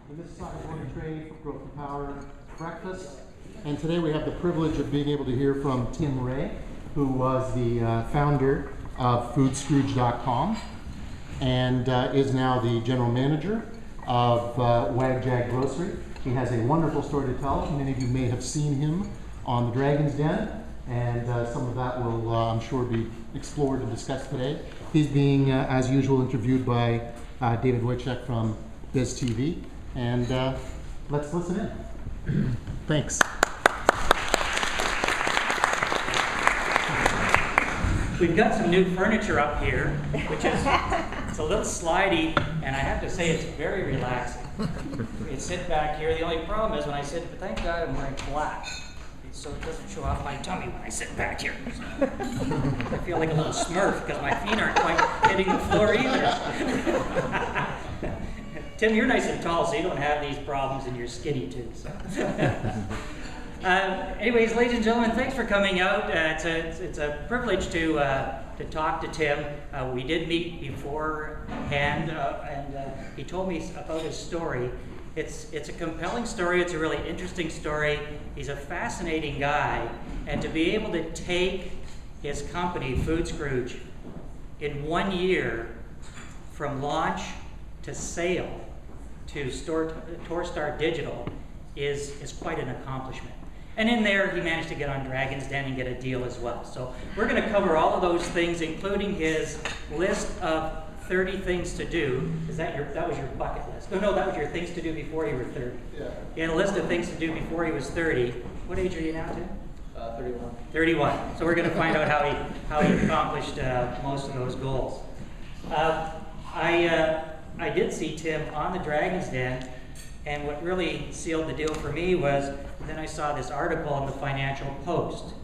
The Mississauga Morning Trade for Growth and Power breakfast. And today we have the privilege of being able to hear from Tim Ray, who was the founder of foodscrooge.com and is now the general manager of Wagjag Grocery. He has a wonderful story to tell. Many of you may have seen him on the Dragon's Den, and some of that will, I'm sure, be explored and discussed today. He's being, as usual, interviewed by David Wojcik from Biz TV, and let's listen in. Thanks. We've got some new furniture up here, which is it's a little slidey, and I have to say it's very relaxing. You sit back here. The only problem is when I sit, but thank God I'm wearing black, so it doesn't show off my tummy when I sit back here. I feel like a little Smurf because my feet aren't quite hitting the floor either. Tim, you're nice and tall, so you don't have these problems, and you're skinny too. So. Anyways, ladies and gentlemen, thanks for coming out. It's a privilege to talk to Tim. We did meet beforehand, and he told me about his story. It's a compelling story. It's a really interesting story. He's a fascinating guy, and to be able to take his company, Food Scrooge, in 1 year from launch to sale to Torstar Digital is quite an accomplishment. And in there, he managed to get on Dragon's Den and get a deal as well. So we're going to cover all of those things, including his list of 30 things to do. That was your bucket list? No, that was your things to do before you were 30. Yeah. He had a list of things to do before he was 30. What age are you now, Tim? 31. 31. So we're going to find out how he accomplished most of those goals. I did see Tim on the Dragon's Den, and what really sealed the deal for me was then I saw this article in the Financial Post.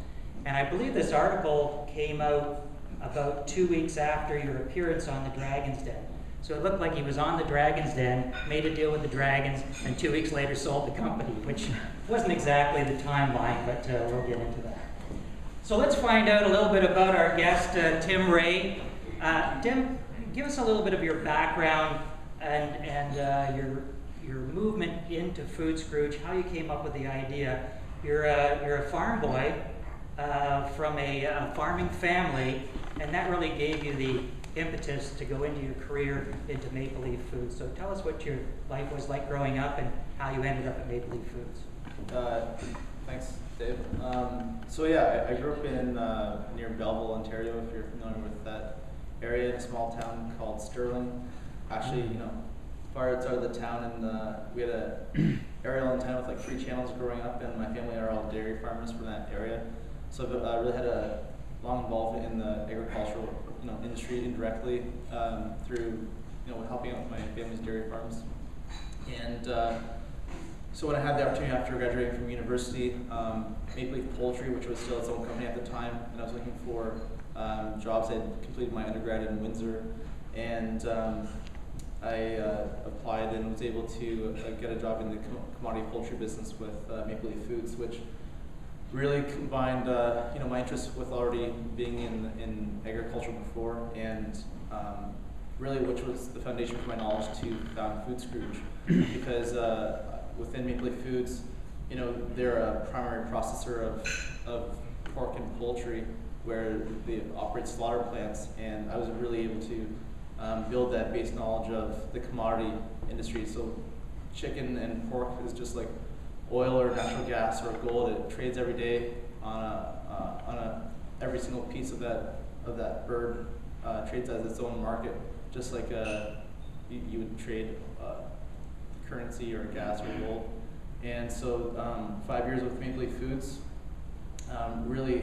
And I believe this article came out about 2 weeks after your appearance on the Dragon's Den. So it looked like he was on the Dragon's Den, made a deal with the Dragons, and 2 weeks later sold the company, which wasn't exactly the timeline, but we'll get into that. So let's find out a little bit about our guest, Tim Ray. Tim, give us a little bit of your background and your movement into Food Scrooge, how you came up with the idea. You're a farm boy from a farming family, and that really gave you the impetus to go into your career into Maple Leaf Foods. So tell us what your life was like growing up and how you ended up at Maple Leaf Foods. Thanks, Dave. So yeah, I grew up in near Belleville, Ontario, if you're familiar with that area, in a small town called Sterling. Actually, far outside of the town, and we had a aerial antenna with like 3 channels growing up, and my family are all dairy farmers from that area. So I really had a long involvement in the agricultural industry indirectly through helping out with my family's dairy farms. And so when I had the opportunity after graduating from university, Maple Leaf Poultry, which was still its own company at the time, and I was looking for jobs. I had completed my undergrad in Windsor, and I applied and was able to get a job in the commodity poultry business with Maple Leaf Foods, which really combined my interest with already being in agriculture before, and really which was the foundation for my knowledge to found Food Scrooge, because within Maple Leaf Foods, they're a primary processor of pork and poultry, where they operate slaughter plants, and I was really able to build that base knowledge of the commodity industry. So chicken and pork is just like oil or natural gas or gold. It trades every day on every single piece of that bird trades as its own market, just like you would trade currency or gas or gold. And so 5 years with Maple Leaf Foods really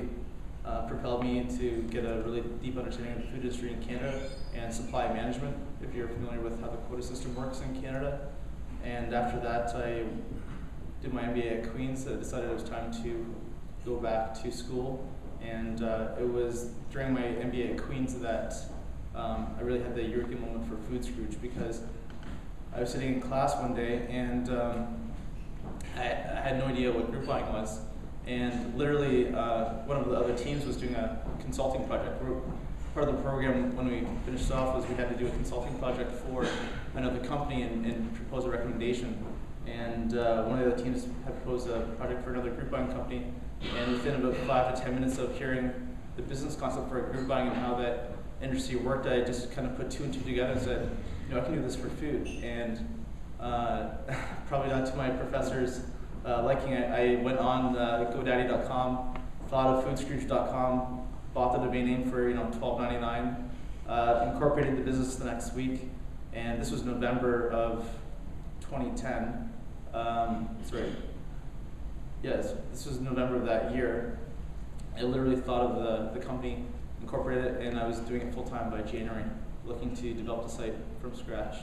propelled me to get a really deep understanding of the food industry in Canada and supply management, if you're familiar with how the quota system works in Canada. And after that, I did my MBA at Queen's, so I decided it was time to go back to school. And it was during my MBA at Queen's that I really had the eureka moment for Food Scrooge, because I was sitting in class one day and I had no idea what group buying was. And literally, one of the other teams was doing a consulting project. Part of the program when we finished off was we had to do a consulting project for another company and propose a recommendation. And one of the teams had proposed a project for another group buying company. And within about 5 to 10 minutes of hearing the business concept for a group buying and how that industry worked, I just kind of put 2 and 2 together and said, I can do this for food. And probably not to my professor's liking, I went on GoDaddy.com, thought of foodscrooge.com, bought the domain name for $12.99, incorporated the business the next week, and this was November of 2010. Yes, this was November of that year. I literally thought of the company, incorporated it, and I was doing it full time by January, looking to develop the site from scratch.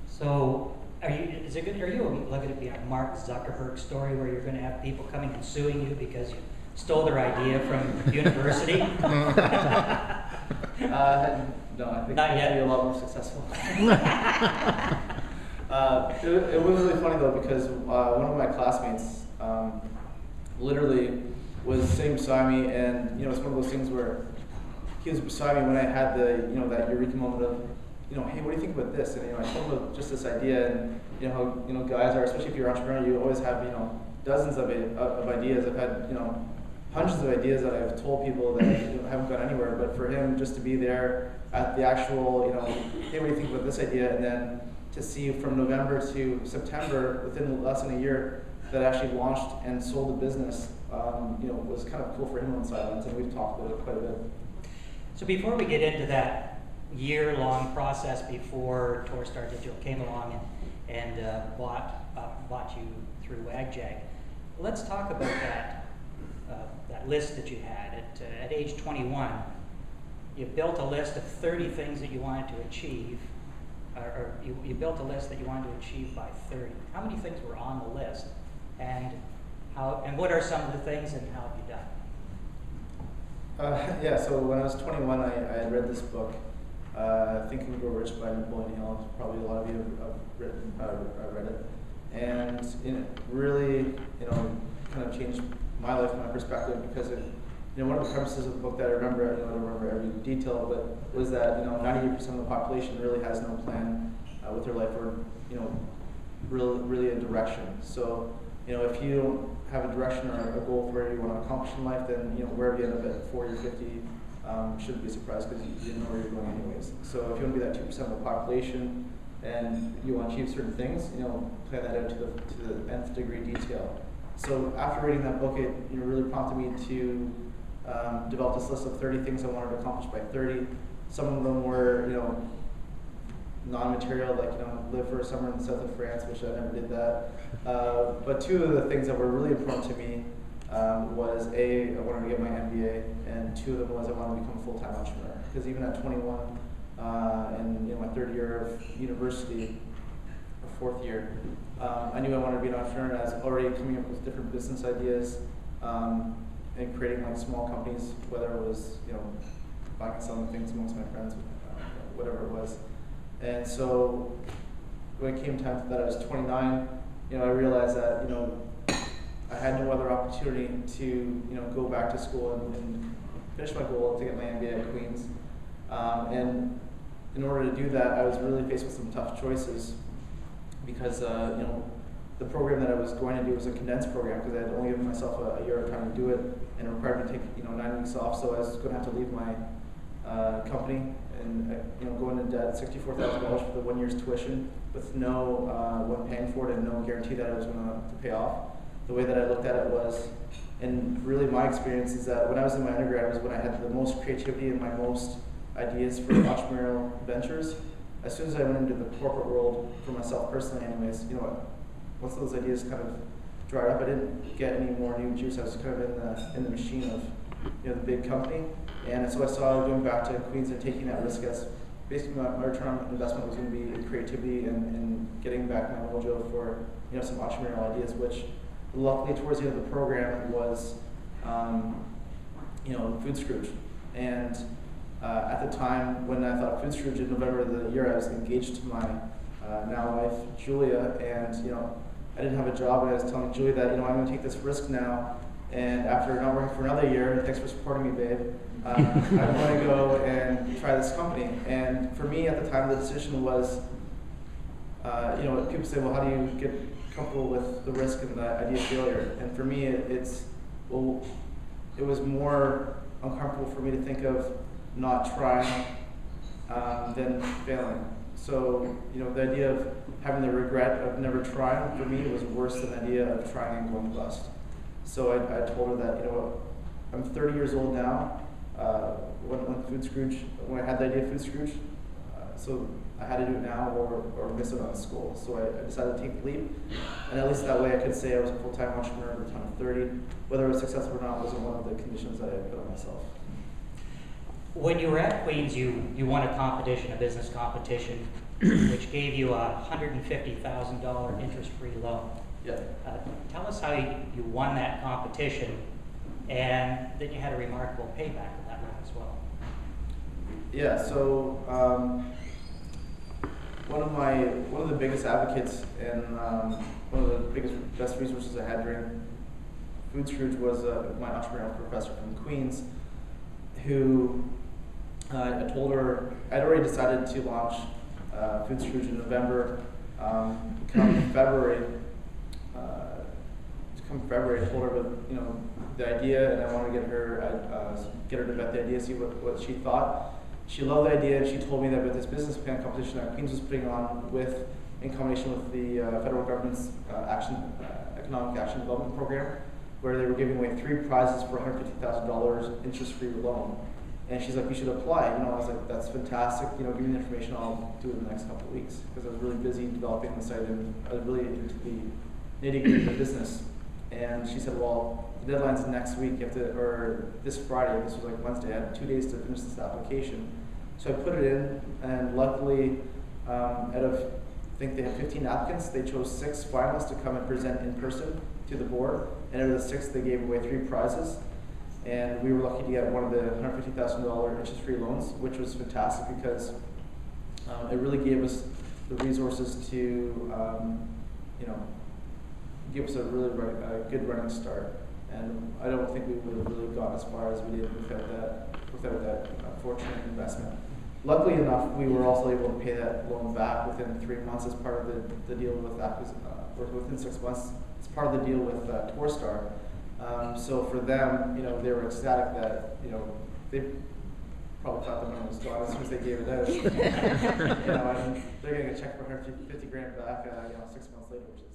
So, are you looking to be a Mark Zuckerberg story where you're going to have people coming and suing you because you stole their idea from university? No, I think Not yet. I'd be a lot more successful. It was really funny though, because one of my classmates literally was sitting beside me, and it's one of those things where he was beside me when I had the that eureka moment of hey, what do you think about this? And I told him about just this idea, and how guys are, especially if you're an entrepreneur, you always have dozens of ideas. I've had hundreds of ideas that I've told people that haven't gone anywhere. But for him, just to be there at the actual hey, what do you think about this idea? And then to see from November to September, within less than a year, that actually launched and sold the business, was kind of cool for him on the sidelines, and we've talked about it quite a bit. So before we get into that year-long process before Torstar Digital came along and bought you through WagJag, let's talk about that list that you had at age 21. You built a list of 30 things that you wanted to achieve, or you built a list that you wanted to achieve by 30. How many things were on the list, and what are some of the things, and how have you done? So when I was 21, I had read this book, Think and Grow Rich by Napoleon Hill. Probably a lot of you have read it, and it really, kind of changed my life, my perspective, because one of the premises of the book that I remember, I don't remember every detail, but was that 98% of the population really has no plan with their life, or really a direction. So if you don't have a direction or a goal for where you want to accomplish in life, then wherever you end up at 40 or 50 shouldn't be a surprise, because you didn't know where you're going anyways. So if you want to be that 2% of the population and you want to achieve certain things, plan that out to the nth degree detail. So after reading that book, it really prompted me to develop this list of 30 things I wanted to accomplish by 30. Some of them were non-material, like live for a summer in the south of France, which I never did that. But 2 of the things that were really important to me was I wanted to get my MBA, and 2 of them was I wanted to become a full-time entrepreneur. Because even at 21, and my 3rd year of university, or 4th year, I knew I wanted to be an entrepreneur, and I was already coming up with different business ideas and creating small companies, whether it was buying and selling things amongst my friends, whatever it was. And so when it came time for that, I was 29. I realized that I had no other opportunity to go back to school and finish my goal to get my MBA at Queen's. And in order to do that, I was really faced with some tough choices, because the program that I was going to do was a condensed program, because I had only given myself a year of time to do it, and it required me to take 9 weeks off. So I was going to have to leave my company and go into debt, $64,000 for the 1 year's tuition, with no one paying for it and no guarantee that I was going to pay off. The way that I looked at it was, and really my experience is that when I was in my undergrad was when I had the most creativity and my most ideas for entrepreneurial ventures. As soon as I went into the corporate world, for myself personally anyways, once those ideas kind of dried up, I didn't get any more new juice. I was kind of in the machine of the big company. And so I saw going back to Queens and taking that risk as basically my return on investment was going to be in creativity and getting back my mojo for some entrepreneurial ideas, which luckily towards the end of the program was Food Scrooge. And at the time when I thought Food Scrooge, in November of the year, I was engaged to my now wife Julia, and I didn't have a job, and I was telling Julia that I'm going to take this risk now, And after not working for another year, thanks for supporting me, babe, I'm going to go and try this company. And for me at the time, the decision was, you know, people say, well, how do you get comfortable with the risk and the idea of failure? And for me, it was more uncomfortable for me to think of not trying than failing. So, you know, the idea of having the regret of never trying, for me, was worse than the idea of trying and going bust. So I told her that, you know, I'm 30 years old now. When I had the idea of Food Scrooge, so I had to do it now or miss it on school. So I decided to take the leap, and at least that way I could say I was a full-time entrepreneur by the time of 30. Whether I was successful or not wasn't one of the conditions that I put on myself. When you were at Queens, you won a competition, a business competition, which gave you a $150,000 interest-free loan. Yeah. Tell us how you won that competition, and then you had a remarkable payback of that loan as well. Yeah. So one of the biggest advocates and one of the best resources I had during Food Scrooge was my entrepreneurial professor from Queens, who I told her I'd already decided to launch Food Scrooge in November. Come February, I told her about, you know, the idea, and I wanted to get her to vet the idea, see what she thought. She loved the idea, and she told me that with this business plan competition that Queens was putting on, in combination with the federal government's economic action development program, where they were giving away 3 prizes for $150,000 interest-free loan. And she's like, "You should apply." You know, I was like, "That's fantastic. You know, give me the information. I'll do it in the next couple of weeks," because I was really busy developing the site and I was really into the nitty-gritty of the business. And she said, "Well, the deadline's next week. You have to, or this Friday." This was like Wednesday. I had 2 days to finish this application. So I put it in, and luckily, out of, I think they had 15 applicants, they chose 6 finalists to come and present in person to the board. And out of the 6, they gave away 3 prizes. And we were lucky to get one of the $150,000 interest-free loans, which was fantastic because it really gave us the resources to, you know, give us a really good running start. And I don't think we would have really gone as far as we did without that fortunate investment. Luckily enough, we were also able to pay that loan back within 3 months as part of the deal with or within 6 months as part of the deal with Torstar. So for them, you know, they were ecstatic that, you know, they probably thought the money was gone as soon as they gave it out. You know, and they're getting a check for $150,000 back, you know, 6 months later, which is